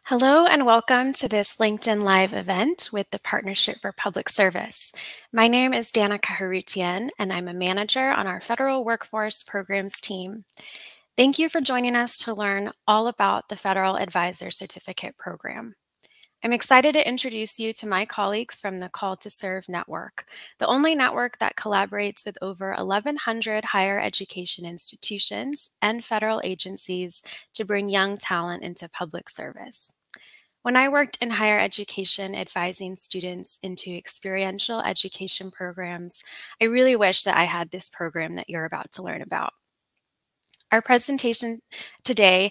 Hello and welcome to this LinkedIn Live event with the Partnership for Public Service. My name is Danica Harutian, and I'm a manager on our Federal Workforce Programs team. Thank you for joining us to learn all about the Federal Advisor Certificate Program. I'm excited to introduce you to my colleagues from the Call to Serve network, the only network that collaborates with over 1,100 higher education institutions and federal agencies to bring young talent into public service. When I worked in higher education advising students into experiential education programs, I really wish that I had this program that you're about to learn about. Our presenters today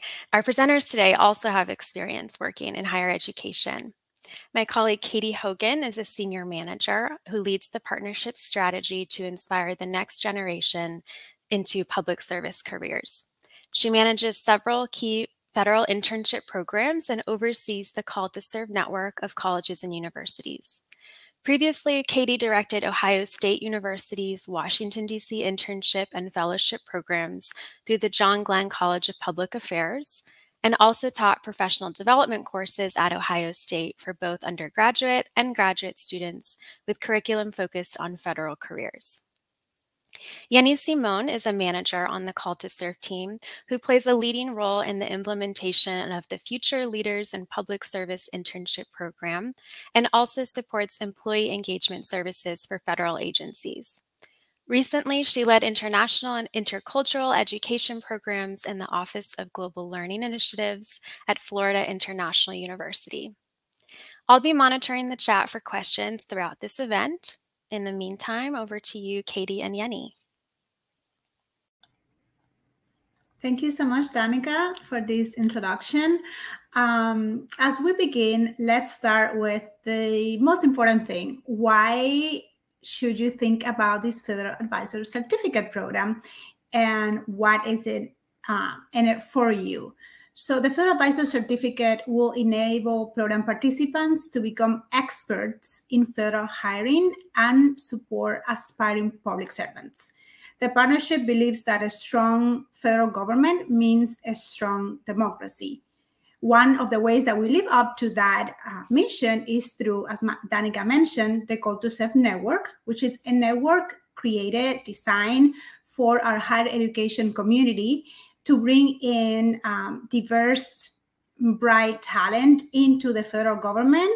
also have experience working in higher education. My colleague Katy Hogan is a senior manager who leads the partnership strategy to inspire the next generation into public service careers. She manages several key federal internship programs and oversees the Call to Serve network of colleges and universities. Previously, Katy directed Ohio State University's Washington, D.C. internship and fellowship programs through the John Glenn College of Public Affairs, and also taught professional development courses at Ohio State for both undergraduate and graduate students with curriculum focused on federal careers. Yeni is a manager on the Call to Serve team who plays a leading role in the implementation of the Future Leaders in Public Service internship program and also supports employee engagement services for federal agencies. Recently, she led international and intercultural education programs in the Office of Global Learning Initiatives at Florida International University. I'll be monitoring the chat for questions throughout this event. In the meantime, over to you, Katy and Yeni. Thank you so much, Danica, for this introduction. As we begin, let's start with the most important thing. Why should you think about this Federal Advisor Certificate Program, and what is it in it for you? So the Federal Advisor Certificate will enable program participants to become experts in federal hiring and support aspiring public servants. The partnership believes that a strong federal government means a strong democracy. One of the ways that we live up to that mission is through, as Danica mentioned, the Call to Serve network, which is a network created, designed for our higher education community to bring in diverse, bright talent into the federal government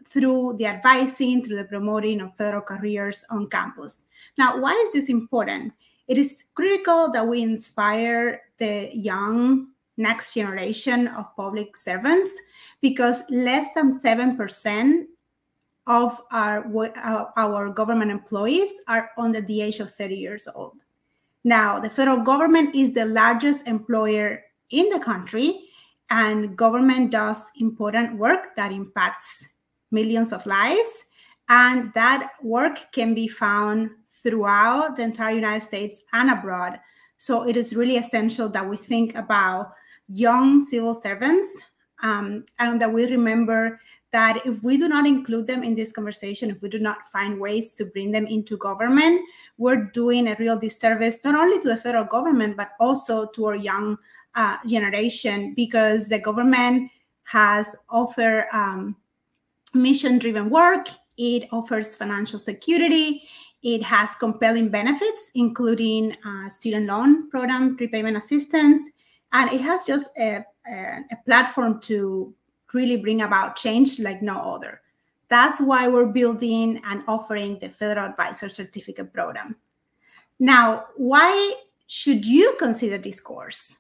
through the advising, through the promoting of federal careers on campus. Now, why is this important? It is critical that we inspire the young next generation of public servants because less than 7% of our government employees are under the age of 30 years old. Now, the federal government is the largest employer in the country, and government does important work that impacts millions of lives, and that work can be found throughout the entire United States and abroad. So it is really essential that we think about young civil servants and that we remember that if we do not include them in this conversation, if we do not find ways to bring them into government, we're doing a real disservice, not only to the federal government, but also to our young generation, because the government has offered mission-driven work, it offers financial security, it has compelling benefits, including student loan program, prepayment assistance, and it has just a platform to really bring about change like no other. That's why we're building and offering the Federal Advisor Certificate Program. Now, why should you consider this course?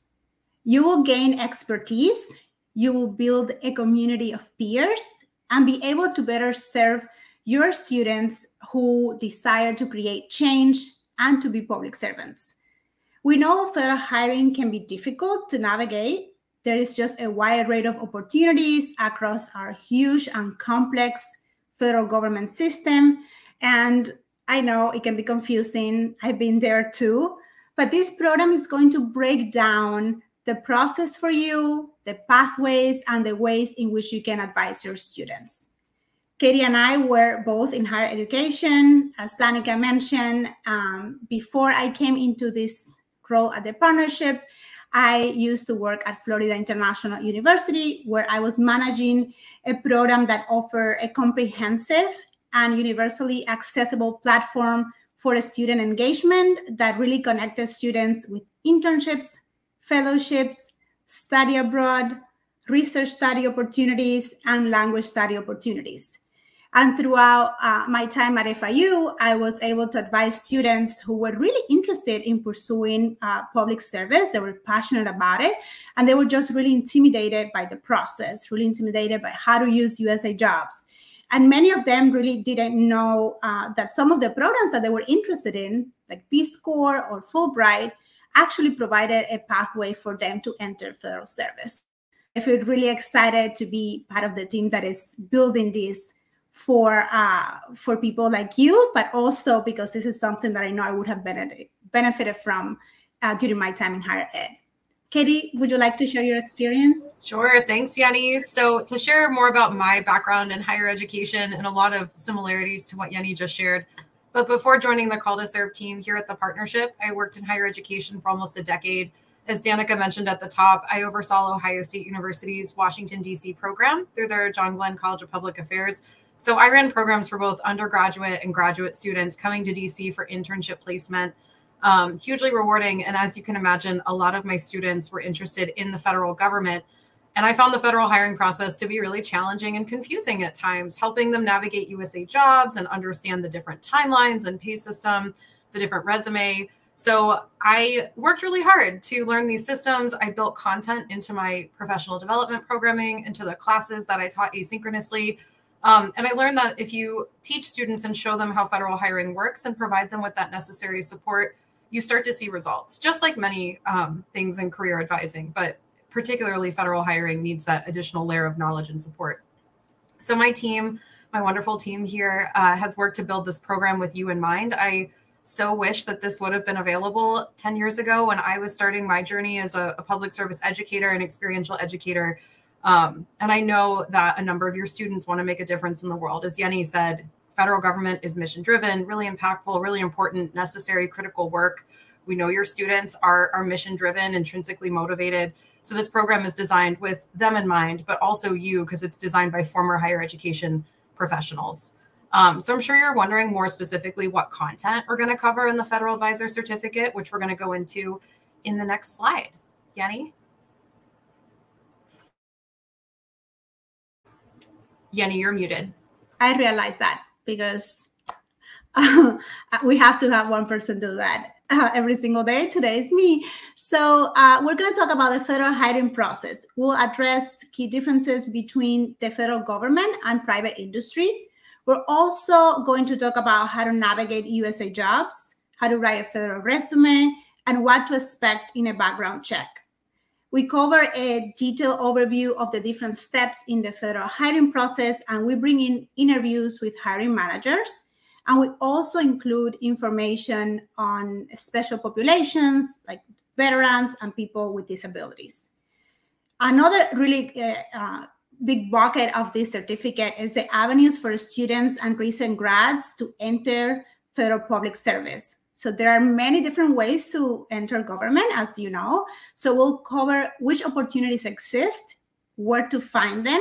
You will gain expertise, you will build a community of peers, and be able to better serve your students who desire to create change and to be public servants. We know federal hiring can be difficult to navigate. There is just a wide array of opportunities across our huge and complex federal government system. And I know it can be confusing. I've been there too. But this program is going to break down the process for you, the pathways, and the ways in which you can advise your students. Katy and I were both in higher education, as Danica mentioned. Before I came into this role at the partnership, I used to work at Florida International University, where I was managing a program that offered a comprehensive and universally accessible platform for student engagement that really connected students with internships, fellowships, study abroad, research study opportunities, and language study opportunities. And throughout my time at FIU, I was able to advise students who were really interested in pursuing public service. They were passionate about it, and they were just really intimidated by the process, really intimidated by how to use USA Jobs. And many of them really didn't know that some of the programs that they were interested in, like Peace Corps or Fulbright, actually provided a pathway for them to enter federal service. I feel really excited to be part of the team that is building this for people like you, but also because this is something that I know I would have benefited from during my time in higher ed. Katy, would you like to share your experience? Sure. Thanks, Yeni. So to share more about my background in higher education and a lot of similarities to what Yeni just shared. But before joining the Call to Serve team here at the partnership, I worked in higher education for almost a decade. As Danica mentioned at the top, I oversaw Ohio State University's Washington, D.C. program through their John Glenn College of Public Affairs. So I ran programs for both undergraduate and graduate students coming to DC for internship placement, hugely rewarding. And as you can imagine, a lot of my students were interested in the federal government. And I found the federal hiring process to be really challenging and confusing at times, helping them navigate USA Jobs and understand the different timelines and pay system, the different resume. So I worked really hard to learn these systems. I built content into my professional development programming, into the classes that I taught asynchronously. And I learned that if you teach students and show them how federal hiring works and provide them with that necessary support, you start to see results, just like many things in career advising, but particularly federal hiring needs that additional layer of knowledge and support. So my team, my wonderful team here has worked to build this program with you in mind. I so wish that this would have been available 10 years ago when I was starting my journey as a public service educator and experiential educator. And I know that a number of your students want to make a difference in the world. As Yeni said, federal government is mission driven, really impactful, really important, necessary, critical work. We know your students are mission driven, intrinsically motivated. So this program is designed with them in mind, but also you, because it's designed by former higher education professionals. So I'm sure you're wondering more specifically what content we're going to cover in the Federal Advisor Certificate, which we're going to go into in the next slide. Yeni? Yeni, you're muted. I realize that because we have to have one person do that every single day. Today is me. So we're going to talk about the federal hiring process. We'll address key differences between the federal government and private industry. We're also going to talk about how to navigate USA Jobs, how to write a federal resume, and what to expect in a background check. We cover a detailed overview of the different steps in the federal hiring process, and we bring in interviews with hiring managers. And we also include information on special populations like veterans and people with disabilities. Another really big bucket of this certificate is the avenues for students and recent grads to enter federal public service. So there are many different ways to enter government, as you know. So we'll cover which opportunities exist, where to find them,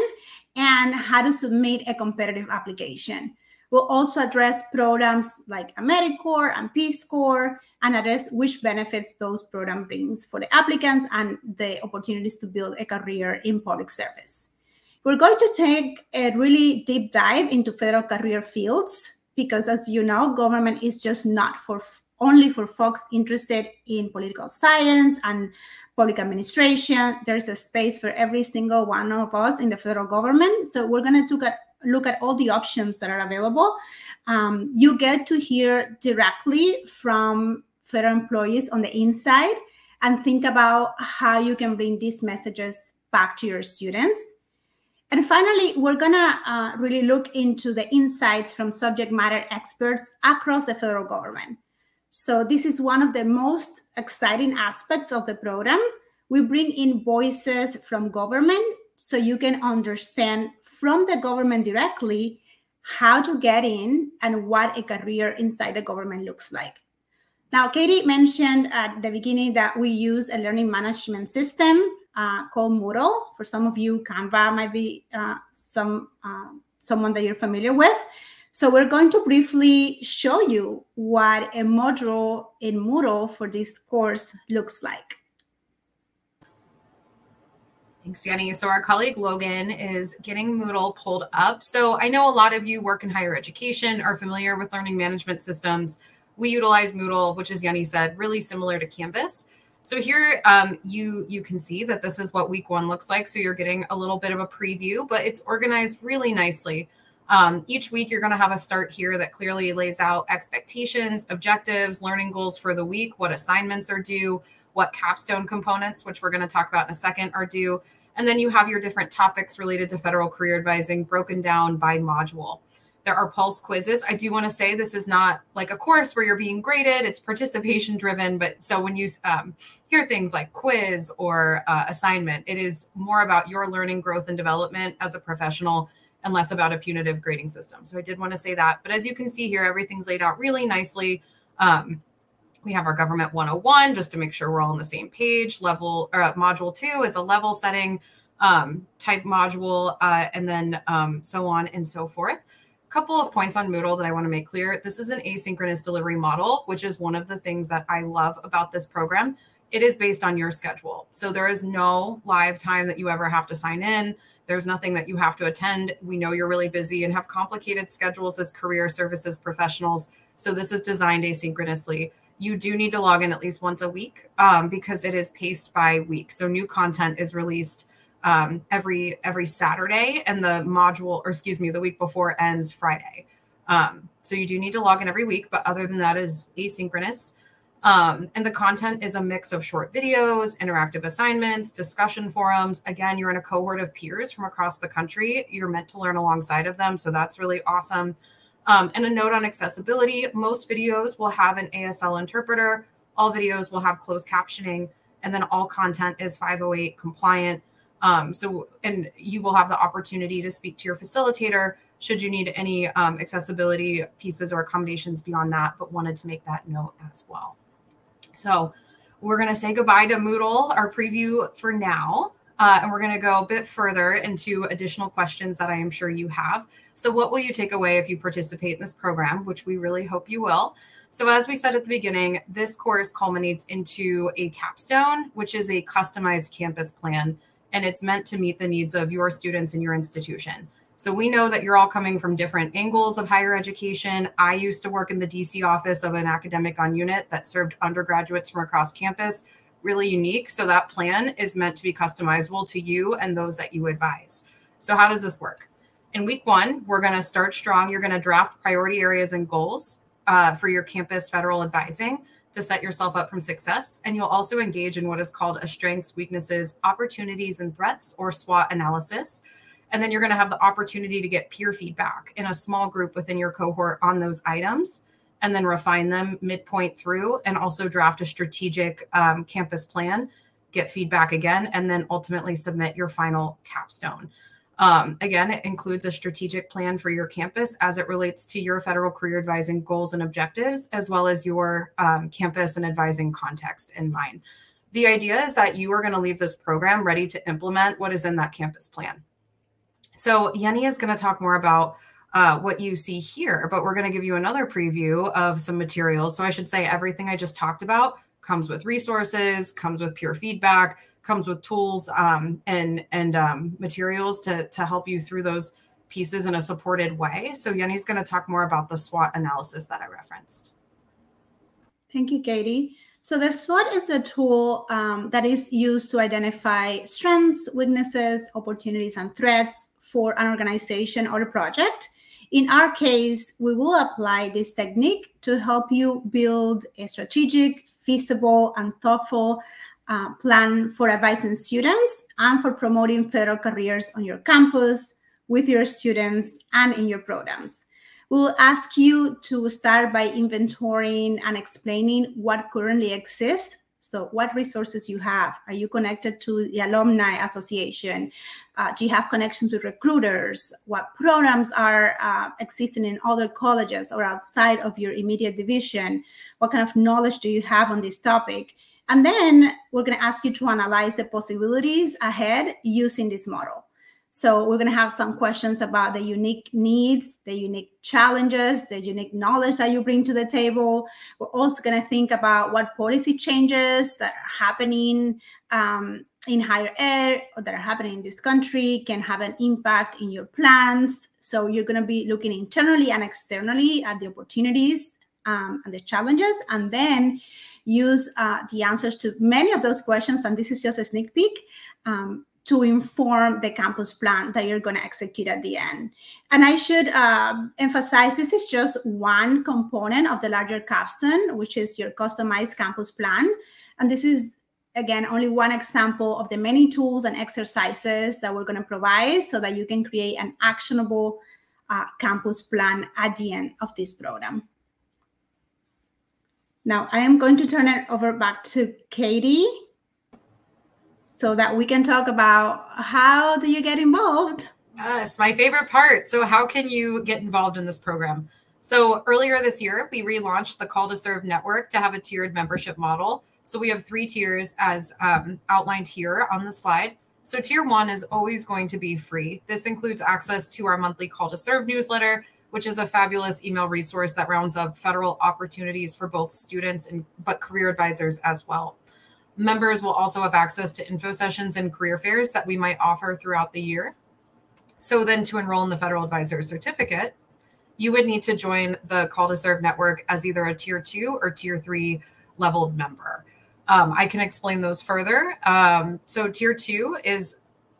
and how to submit a competitive application. We'll also address programs like AmeriCorps and Peace Corps and address which benefits those programs brings for the applicants and the opportunities to build a career in public service. We're going to take a really deep dive into federal career fields because, as you know, government is just not only for folks interested in political science and public administration. There's a space for every single one of us in the federal government. So we're going to look at all the options that are available. You get to hear directly from federal employees on the inside and think about how you can bring these messages back to your students. And finally, we're going to really look into the insights from subject matter experts across the federal government. So this is one of the most exciting aspects of the program. We bring in voices from government so you can understand from the government directly how to get in and what a career inside the government looks like. Now, Katy mentioned at the beginning that we use a learning management system called Moodle. For some of you, Canva might be someone that you're familiar with. So we're going to briefly show you what a module in Moodle for this course looks like. Thanks, Yeni. So our colleague Logan is getting Moodle pulled up. So I know a lot of you work in higher education, are familiar with learning management systems. We utilize Moodle, which, as Yeni said, really similar to Canvas. So here you can see that this is what week 1 looks like. So you're getting a little bit of a preview, but it's organized really nicely. Each week, you're going to have a start here that clearly lays out expectations, objectives, learning goals for the week, what assignments are due, what capstone components, which we're going to talk about in a second, are due. And then you have your different topics related to federal career advising broken down by module. There are pulse quizzes. I do want to say this is not like a course where you're being graded. It's participation driven. But so when you hear things like quiz or assignment, it is more about your learning, growth, and development as a professional and less about a punitive grading system. So I did want to say that. But as you can see here, everything's laid out really nicely. We have our Government 101 just to make sure we're all on the same page. Module 2 is a level setting type module, and then so on and so forth. A couple of points on Moodle that I want to make clear. This is an asynchronous delivery model, which is one of the things that I love about this program. It is based on your schedule. So there is no live time that you ever have to sign in. There's nothing that you have to attend. We know you're really busy and have complicated schedules as career services professionals. So this is designed asynchronously. You do need to log in at least once a week because it is paced by week. So new content is released every Saturday, and the week before ends Friday. So you do need to log in every week, but other than that is asynchronous. And the content is a mix of short videos, interactive assignments, discussion forums. Again, you're in a cohort of peers from across the country. You're meant to learn alongside of them. So that's really awesome. And a note on accessibility, most videos will have an ASL interpreter. All videos will have closed captioning, and then all content is 508 compliant. And you will have the opportunity to speak to your facilitator should you need any accessibility pieces or accommodations beyond that, but wanted to make that note as well. So we're going to say goodbye to Moodle, our preview for now. And we're going to go a bit further into additional questions that I am sure you have. So what will you take away if you participate in this program, which we really hope you will? So as we said at the beginning, this course culminates into a capstone, which is a customized campus plan, and it's meant to meet the needs of your students in your institution. So we know that you're all coming from different angles of higher education. I used to work in the DC office of an academic on unit that served undergraduates from across campus. Really unique. So that plan is meant to be customizable to you and those that you advise. So how does this work? In week 1, we're going to start strong. You're going to draft priority areas and goals for your campus federal advising to set yourself up for success. And you'll also engage in what is called a strengths, weaknesses, opportunities, and threats, or SWOT analysis. And then you're going to have the opportunity to get peer feedback in a small group within your cohort on those items, and then refine them midpoint through, and also draft a strategic campus plan, get feedback again, and then ultimately submit your final capstone. Again, it includes a strategic plan for your campus as it relates to your federal career advising goals and objectives, as well as your campus and advising context in mind. The idea is that you are going to leave this program ready to implement what is in that campus plan. So Yeni is going to talk more about what you see here, but we're going to give you another preview of some materials. So I should say everything I just talked about comes with resources, comes with peer feedback, comes with tools and materials to help you through those pieces in a supported way. So Yeni's going to talk more about the SWOT analysis that I referenced. Thank you, Katy. So the SWOT is a tool that is used to identify strengths, weaknesses, opportunities, and threats for an organization or a project. In our case, we will apply this technique to help you build a strategic, feasible, and thoughtful plan for advising students and for promoting federal careers on your campus, with your students, and in your programs. We will ask you to start by inventorying and explaining what currently exists So what resources you have? Are you connected to the alumni association? Do you have connections with recruiters? What programs are existing in other colleges or outside of your immediate division? What kind of knowledge do you have on this topic? And then we're going to ask you to analyze the possibilities ahead using this model. So we're going to have some questions about the unique needs, the unique challenges, the unique knowledge that you bring to the table. We're also going to think about what policy changes that are happening in higher ed or that are happening in this country can have an impact in your plans. So you're going to be looking internally and externally at the opportunities and the challenges, and then use the answers to many of those questions. And this is just a sneak peek. To inform the campus plan that you're going to execute at the end. And I should emphasize, this is just one component of the larger capstone, which is your customized campus plan. And this is, again, only one example of the many tools and exercises that we're going to provide so that you can create an actionable campus plan at the end of this program. Now, I am going to turn it over back to Katy, so that we can talk about how do you get involved? Yes, my favorite part. So how can you get involved in this program? So earlier this year, we relaunched the Call to Serve network to have a tiered membership model. So we have 3 tiers as outlined here on the slide. So tier 1 is always going to be free. This includes access to our monthly Call to Serve newsletter, which is a fabulous email resource that rounds up federal opportunities for both students but career advisors as well. Members will also have access to info sessions and career fairs that we might offer throughout the year. So then to enroll in the Federal Advisor Certificate, you would need to join the Call to Serve network as either a tier 2 or tier 3 leveled member. I can explain those further. So tier 2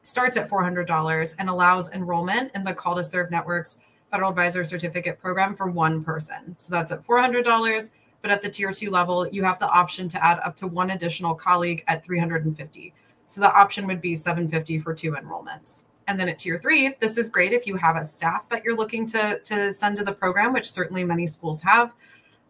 starts at $400 and allows enrollment in the Call to Serve network's Federal Advisor Certificate program for 1 person. So that's at $400. But at the tier 2 level, you have the option to add up to 1 additional colleague at $350. So the option would be $750 for 2 enrollments. And then at tier 3, this is great if you have a staff that you're looking to send to the program, which certainly many schools have.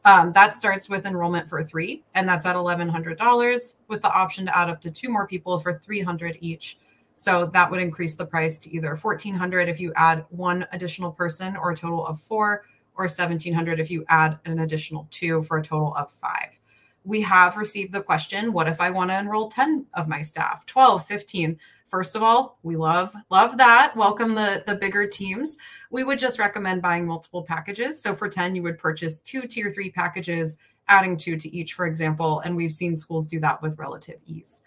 That starts with enrollment for 3, and that's at $1,100 with the option to add up to 2 more people for $300 each. So that would increase the price to either $1,400 if you add 1 additional person or a total of 4, or $1,700 if you add an additional 2 for a total of 5. We have received the question, what if I want to enroll 10 of my staff, 12, 15? First of all, we love that. Welcome the bigger teams. We would just recommend buying multiple packages. So for 10, you would purchase 2 tier 3 packages, adding 2 to each, for example, and we've seen schools do that with relative ease.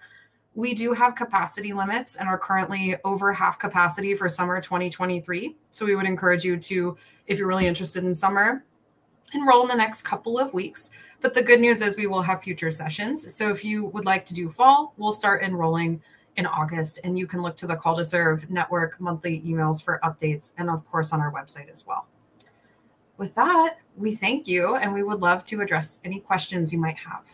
We do have capacity limits and are currently over half capacity for summer 2023. So we would encourage you to, if you're really interested in summer, enroll in the next couple of weeks. But the good news is we will have future sessions. So if you would like to do fall, we'll start enrolling in August, and you can look to the Call to Serve network monthly emails for updates, and of course on our website as well. With that, we thank you, and we would love to address any questions you might have.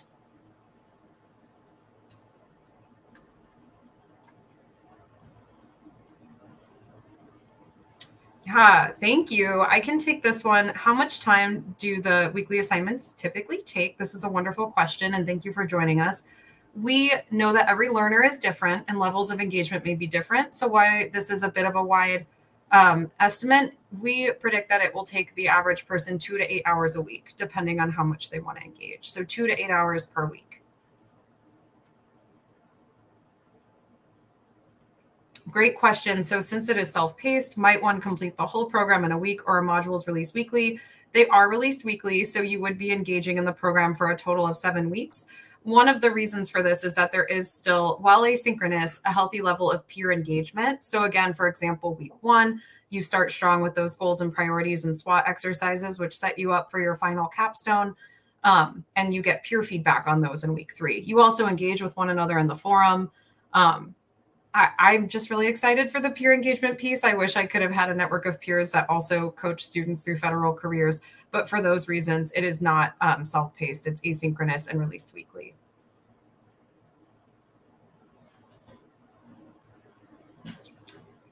Yeah, thank you. I can take this one. How much time do the weekly assignments typically take? This is a wonderful question, and thank you for joining us. We know that every learner is different and levels of engagement may be different. So why this is a bit of a wide estimate, we predict that it will take the average person 2 to 8 hours a week, depending on how much they want to engage. So 2 to 8 hours per week. Great question. So since it is self-paced, might one complete the whole program in a week, or are modules released weekly? They are released weekly, so you would be engaging in the program for a total of 7 weeks. One of the reasons for this is that there is still, while asynchronous, a healthy level of peer engagement. So again, for example, week 1, you start strong with those goals and priorities and SWOT exercises, which set you up for your final capstone. And you get peer feedback on those in week 3. You also engage with one another in the forum. I'm just really excited for the peer engagement piece. I wish I could have had a network of peers that also coach students through federal careers. But for those reasons, it is not self-paced. It's asynchronous and released weekly.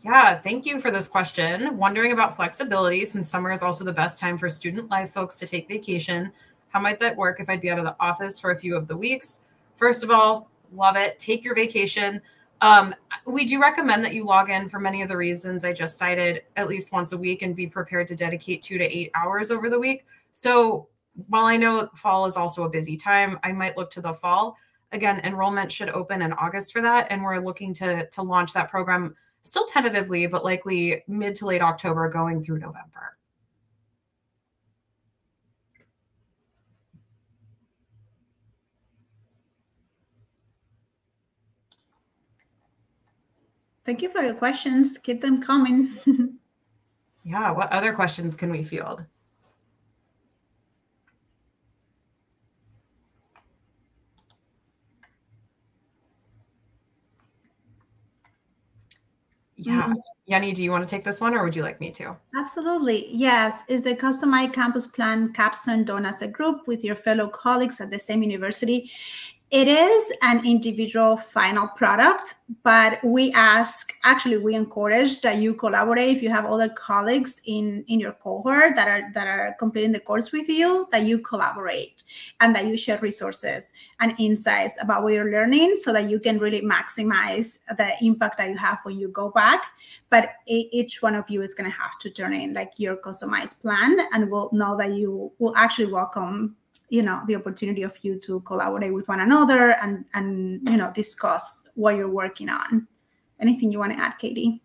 Yeah, thank you for this question. Wondering about flexibility, since summer is also the best time for student life folks to take vacation. How might that work if I'd be out of the office for a few of the weeks? First of all, love it. Take your vacation. We do recommend that you log in for many of the reasons I just cited at least once a week and be prepared to dedicate 2 to 8 hours over the week. So while I know fall is also a busy time, I might look to the fall. Again, enrollment should open in August for that. And we're looking to launch that program still tentatively, but likely mid to late October going through November. Thank you for your questions. Keep them coming. Yeah, what other questions can we field? Yeah. Yeni, do you want to take this one or would you like me to? Absolutely. Yes. Is the customized campus plan capstone done as a group with your fellow colleagues at the same university? It is an individual final product, but we encourage that you collaborate. If you have other colleagues in your cohort that are completing the course with you, that you collaborate and that you share resources and insights about what you're learning so that you can really maximize the impact that you have when you go back. But each one of you is going to have to turn in like your customized plan, and we'll know that you will actually welcome the opportunity of you to collaborate with one another and discuss what you're working on. Anything you want to add, Katy?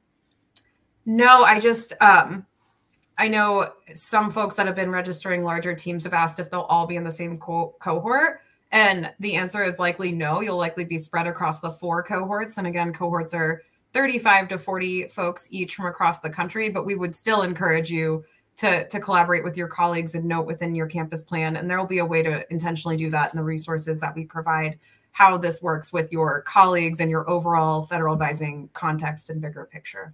No, I just, I know some folks that have been registering larger teams have asked if they'll all be in the same cohort. And the answer is likely no. You'll likely be spread across the 4 cohorts. And again, cohorts are 35 to 40 folks each from across the country, but we would still encourage you to collaborate with your colleagues and note within your campus plan. And there will be a way to intentionally do that in the resources that we provide, how this works with your colleagues and your overall federal advising context and bigger picture.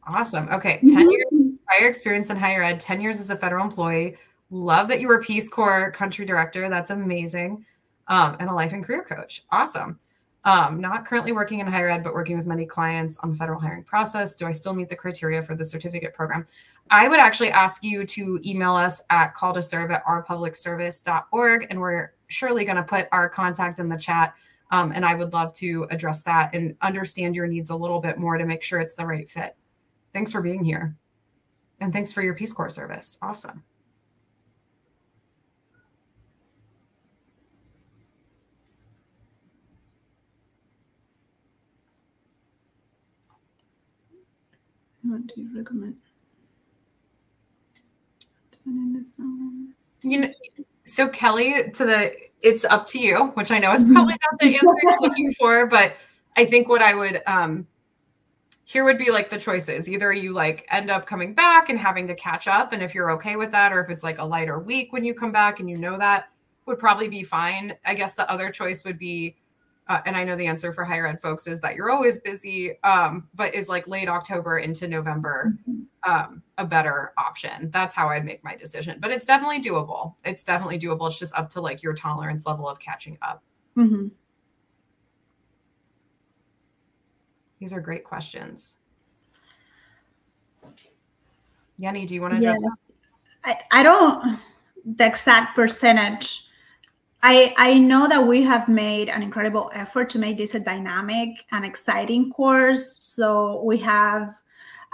Awesome. Okay. 10 years prior experience in higher ed, 10 years as a federal employee. Love that you were Peace Corps country director. That's amazing. And a life and career coach. Awesome. Not currently working in higher ed, but working with many clients on the federal hiring process. Do I still meet the criteria for the certificate program? I would actually ask you to email us at calltoserve@ourpublicservice.org, and we're surely going to put our contact in the chat. And I would love to address that and understand your needs a little bit more to make sure it's the right fit. Thanks for being here. And thanks for your Peace Corps service. Awesome. What do you recommend? So Kelly, it's up to you, which I know is probably not the answer you're looking for, but I think what I would, here would be like the choices. Either you like end up coming back and having to catch up, and if you're okay with that, or if it's like a lighter week when you come back and that would probably be fine. I guess the other choice would be, and I know the answer for higher ed folks is that you're always busy, but is like late October into November a better option? That's how I'd make my decision. But it's definitely doable. It's definitely doable. It's just up to like your tolerance level of catching up. Mm-hmm. These are great questions. Yeni, do you want to address this? I don't, the exact percentage. I know that we have made an incredible effort to make this a dynamic and exciting course. So we have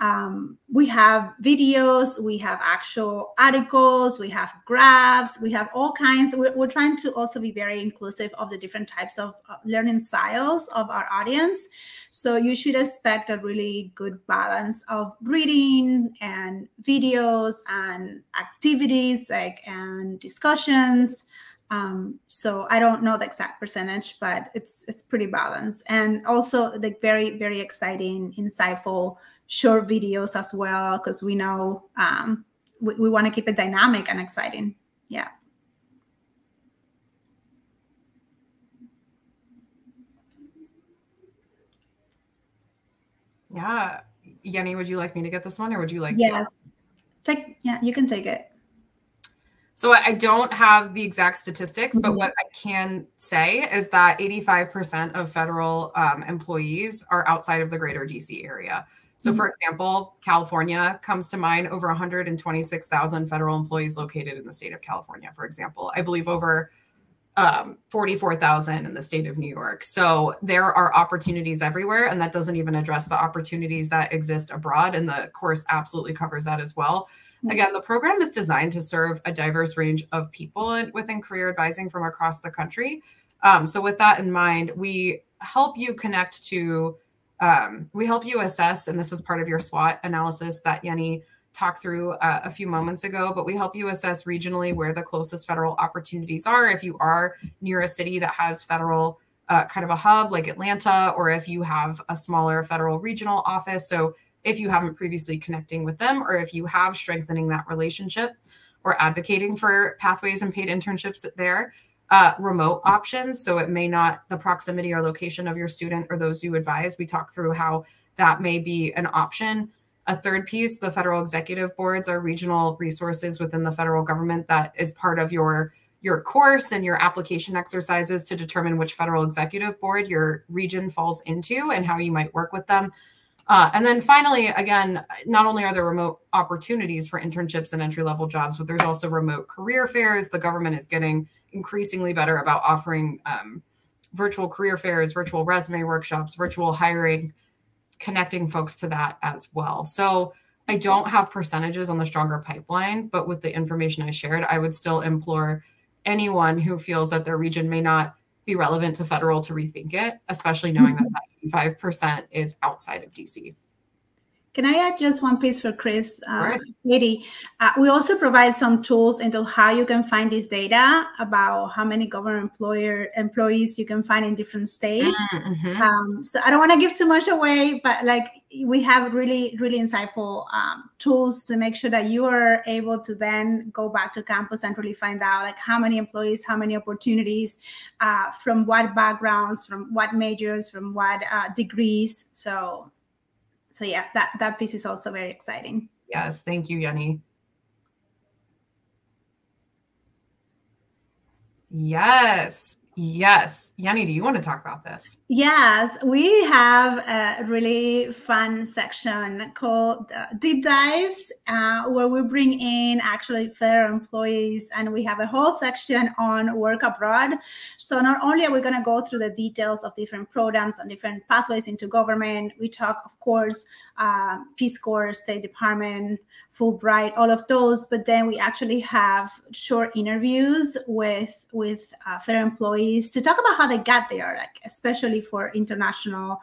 videos, we have actual articles, we have graphs, we have all kinds. We're trying to also be very inclusive of the different types of learning styles of our audience. So you should expect a really good balance of reading and videos and activities and discussions. So I don't know the exact percentage, but it's pretty balanced. And also like very, very exciting, insightful short videos as well, because we know we want to keep it dynamic and exciting. Yeah. Yeah. Yeni, would you like me to get this one, or would you like Yes. Yeah, you can take it. So I don't have the exact statistics, but what I can say is that 85% of federal employees are outside of the greater DC area. So for example, California comes to mind, over 126,000 federal employees located in the state of California, for example. I believe over 44,000 in the state of New York. So there are opportunities everywhere, and that doesn't even address the opportunities that exist abroad. And the course absolutely covers that as well. Again, the program is designed to serve a diverse range of people within career advising from across the country. So with that in mind, we help you connect to, we help you assess, and this is part of your SWOT analysis that Yeni talked through a few moments ago, but we help you assess regionally where the closest federal opportunities are. If you are near a city that has federal kind of a hub like Atlanta, or if you have a smaller federal regional office. So if you haven't previously connecting with them, or if you have strengthening that relationship or advocating for pathways and paid internships there, remote options. So it may not, the proximity or location of your student or those you advise, we talk through how that may be an option. A third piece, the federal executive boards are regional resources within the federal government that is part of your course and your application exercises to determine which federal executive board your region falls into and how you might work with them. And then finally, again, not only are there remote opportunities for internships and entry-level jobs, but there's also remote career fairs. The government is getting increasingly better about offering virtual career fairs, virtual resume workshops, virtual hiring, connecting folks to that as well. So I don't have percentages on the stronger pipeline, but with the information I shared, I would still implore anyone who feels that their region may not be relevant to federal to rethink it, especially knowing that 95% is outside of DC. Can I add just one piece for Chris, Katy? We also provide some tools into how you can find this data about how many government employees you can find in different states. So I don't want to give too much away, but like we have really, really insightful tools to make sure that you are able to then go back to campus and really find out like how many employees, how many opportunities, from what backgrounds, from what majors, from what degrees. So yeah, that piece is also very exciting. Yes, thank you, Yeni. Yes. Yeni, do you want to talk about this? Yes, we have a really fun section called Deep Dives, where we bring in actually federal employees, and we have a whole section on work abroad. So not only are we going to go through the details of different programs and different pathways into government, we talk, of course, Peace Corps, State Department, Fulbright, all of those, but then we actually have short interviews with federal employees to talk about how they got there, like especially for international,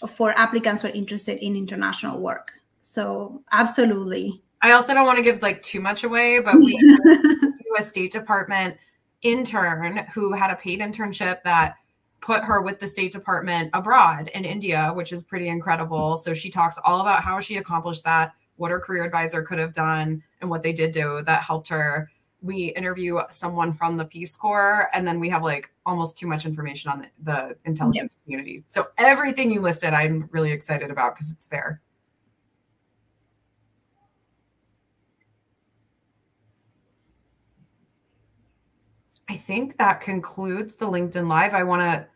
for applicants who are interested in international work. So absolutely. I also don't want to give like too much away, but we do a State Department intern who had a paid internship that put her with the State Department abroad in India, which is pretty incredible. So she talks all about how she accomplished that, what her career advisor could have done, and what they did do that helped her. We interview someone from the Peace Corps, and then we have like almost too much information on the intelligence community. So everything you listed, I'm really excited about because it's there. I think that concludes the LinkedIn Live. I want to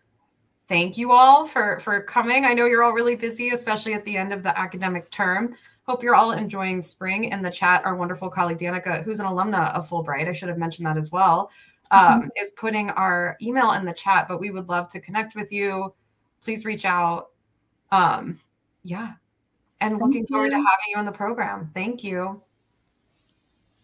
thank you all for coming. I know you're all really busy, especially at the end of the academic term. Hope you're all enjoying spring. In the chat, our wonderful colleague Danica, who's an alumna of Fulbright, I should have mentioned that as well, is putting our email in the chat, but we would love to connect with you. Please reach out. Yeah. And looking forward to having you on the program. Thank you.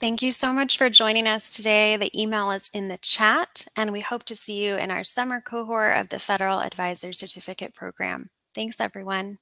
Thank you so much for joining us today. The email is in the chat, and we hope to see you in our summer cohort of the Federal Advisor Certificate Program. Thanks, everyone.